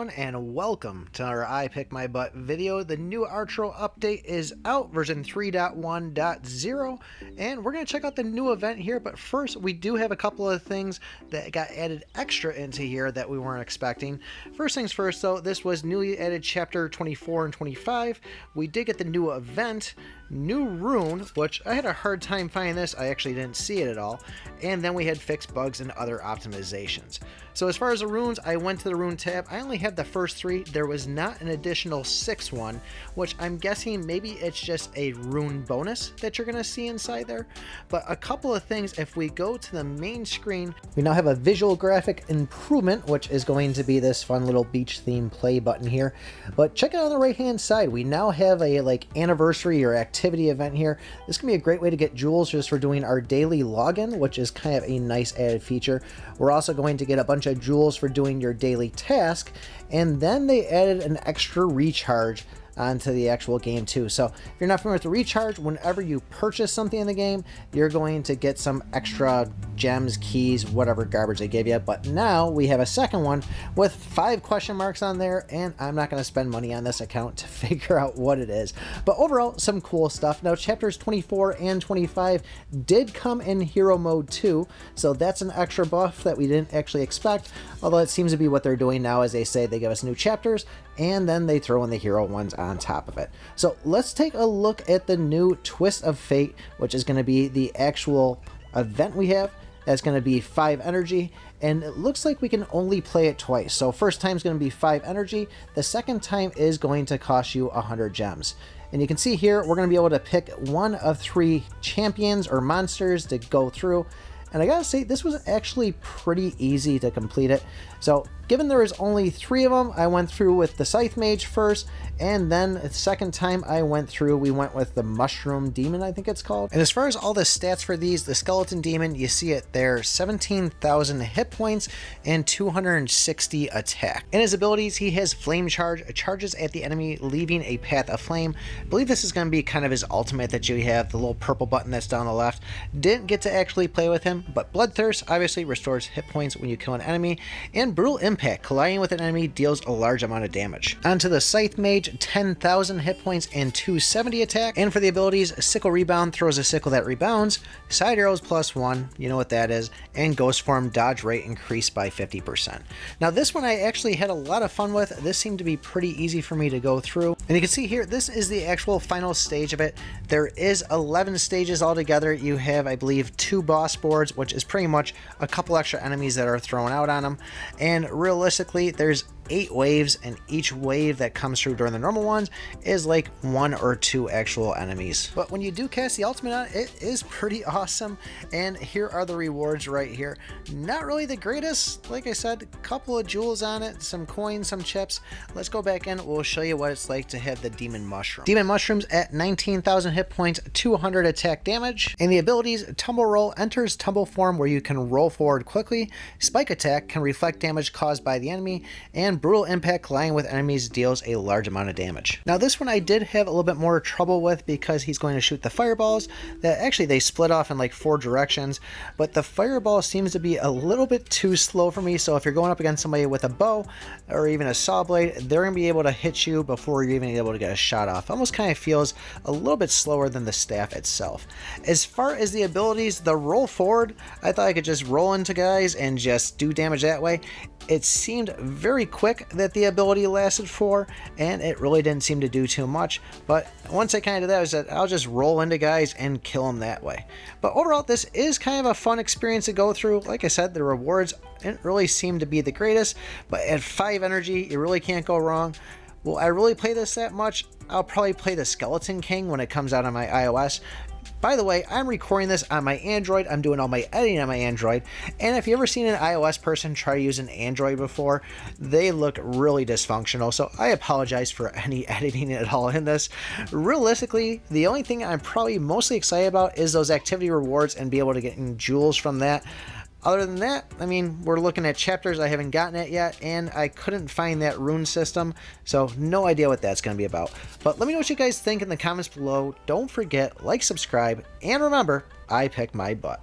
everyone, and welcome to our I Pick My Butt video. The new Archero update is out, version 3.1.0, and we're going to check out the new event here. But first, we do have a couple of things that got added extra into here that we weren't expecting. First things first, though, this was newly added chapter 24 and 25. We did get the new event, new rune, which I had a hard time finding this. I actually didn't see it at all. And then we had fixed bugs and other optimizations. So as far as the runes, I went to the rune tab. I only have the first 3. There was not an additional 6th one, which I'm guessing maybe it's just a rune bonus that you're going to see inside there. But a couple of things, if we go to the main screen, we now have a visual graphic improvement, which is going to be this fun little beach theme play button here. But check it out on the right hand side. We now have a anniversary or activity event here. This can be a great way to get jewels just for doing our daily login, which is kind of a nice added feature. We're also going to get a bunch of jewels for doing your daily task, and then they added an extra recharge onto the actual game too. So if you're not familiar with the recharge, whenever you purchase something in the game, you're going to get some extra gems, keys, whatever garbage they give you. But now we have a second one with 5 question marks on there, and I'm not going to spend money on this account to figure out what it is. But overall, some cool stuff. Now chapters 24 and 25 did come in hero mode too, so that's an extra buff that we didn't actually expect, although it seems to be what they're doing now. As they say, they give us new chapters and then they throw in the hero ones on top of it. So let's take a look at the new Twist of Fate, which is going to be the actual event we have. That's going to be 5 energy, and it looks like we can only play it twice. So first time is going to be 5 energy. The second time is going to cost you 100 gems. And you can see here, we're going to be able to pick one of 3 champions or monsters to go through. And I gotta say, this was actually pretty easy to complete it. So given there was only 3 of them, I went through with the Scythe Mage first, and then the second time I went through, we went with the Mushroom Demon, I think it's called. And as far as all the stats for these, the Skeleton Demon, you see it there, 17,000 hit points and 260 attack. In his abilities, he has Flame Charge, charges at the enemy, leaving a path of flame. I believe this is going to be kind of his ultimate that you have, the little purple button that's down the left. Didn't get to actually play with him, but Bloodthirst obviously restores hit points when you kill an enemy, and Brutal Impact, colliding with an enemy deals a large amount of damage. Onto the Scythe Mage, 10,000 hit points and 270 attack. And for the abilities, Sickle Rebound throws a sickle that rebounds, Side Arrows +1, you know what that is, and Ghost Form dodge rate increased by 50%. Now this one I actually had a lot of fun with. This seemed to be pretty easy for me to go through. And you can see here, this is the actual final stage of it. There is 11 stages altogether. You have, I believe, 2 boss boards, which is pretty much a couple extra enemies that are thrown out on them. And realistically, there's 8 waves, and each wave that comes through during the normal ones is like 1 or 2 actual enemies. But when you do cast the ultimate on it, it is pretty awesome. And here are the rewards right here. Not really the greatest, like I said, a couple of jewels on it, some coins, some chips. Let's go back in, we'll show you what it's like to have the Demon Mushroom. Demon Mushrooms at 19,000 hit points, 200 attack damage. And the abilities, Tumble Roll enters tumble form where you can roll forward quickly. Spike Attack can reflect damage caused by the enemy, and Brutal Impact, colliding with enemies, deals a large amount of damage. Now this one I did have a little bit more trouble with because he's going to shoot the fireballs that actually they split off in like 4 directions, but the fireball seems to be a little bit too slow for me. So if you're going up against somebody with a bow or even a saw blade, they're going to be able to hit you before you're even able to get a shot off. Almost kind of feels a little bit slower than the staff itself. As far as the abilities, the roll forward, I thought I could just roll into guys and just do damage that way. It seemed very quick that the ability lasted for, and it really didn't seem to do too much. But once I kind of did that, I said I'll just roll into guys and kill them that way. But overall, this is kind of a fun experience to go through. Like I said, the rewards didn't really seem to be the greatest, but at 5 energy, you really can't go wrong. Will I really play this that much? I'll probably play the Skeleton King when it comes out on my iOS. By the way, I'm recording this on my Android. I'm doing all my editing on my Android. And if you've ever seen an iOS person try to use an Android before, they look really dysfunctional. So I apologize for any editing at all in this. Realistically, the only thing I'm probably mostly excited about is those activity rewards and be able to get in jewels from that. Other than that, I mean, we're looking at chapters. I haven't gotten it yet, and I couldn't find that rune system, so no idea what that's going to be about. But let me know what you guys think in the comments below. Don't forget, like, subscribe, and remember, I pick my butt.